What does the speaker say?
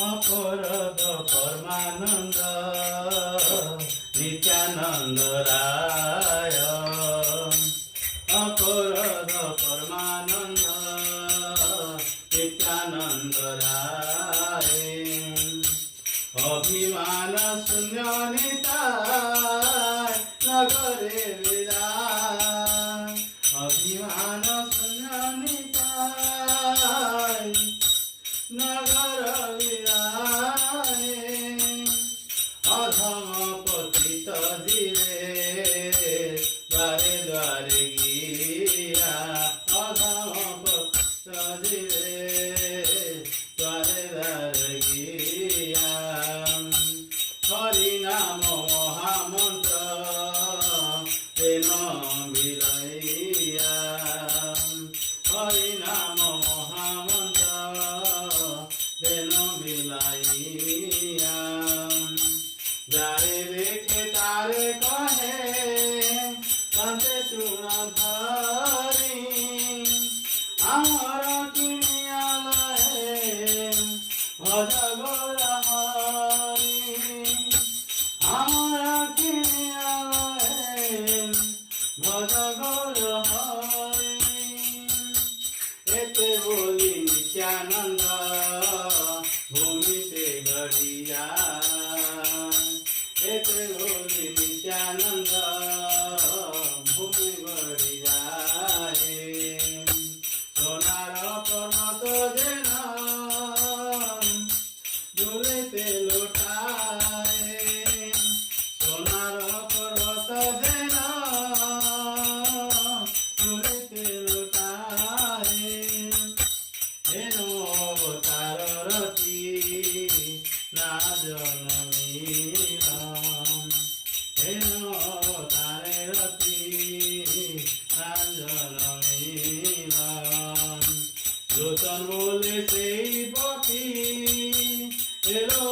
অপরদ পরমানন্দ নিত্যানন্দ রায় অপরদ পরমানন্দ নিত্যানন্দ রায় অভিমান শূন্য নিতাই নগরে বিরাজ অভিমান শূন্য নিতাই নগর বিরাজ অধম পতিত ধীরে দ্বারে দ্বারে গিরা অধম পতিত ধীরে দ্বারে দ্বারে গিরা হরি নাম মহামন্ত্র তেন মিলাইয়া হরি নাম মহামন্ত্র তেন মিলাইয়া যারে দেখে তারে কহে কাঁদে চূড় ধরি আমার কিনিয়া লয়ে ভজ গৌর হরি আমার কিনিয়া লয়ে ভজ গৌর হরি এতে বলি নিত্যানন্দ ভূমিতে গড়িয়া এতে বলি নিত্যানন্দ ভূমি গড়িয়া সোনার পর্বত যেন দুলিতে লোটায় সোনার পর্বত যেন দুলিতে লোটায় হেন অবতার রতি না জনমিলাম হেন অবতারে রতি না জনমিলাম লোচন বলে সেই পতি এলো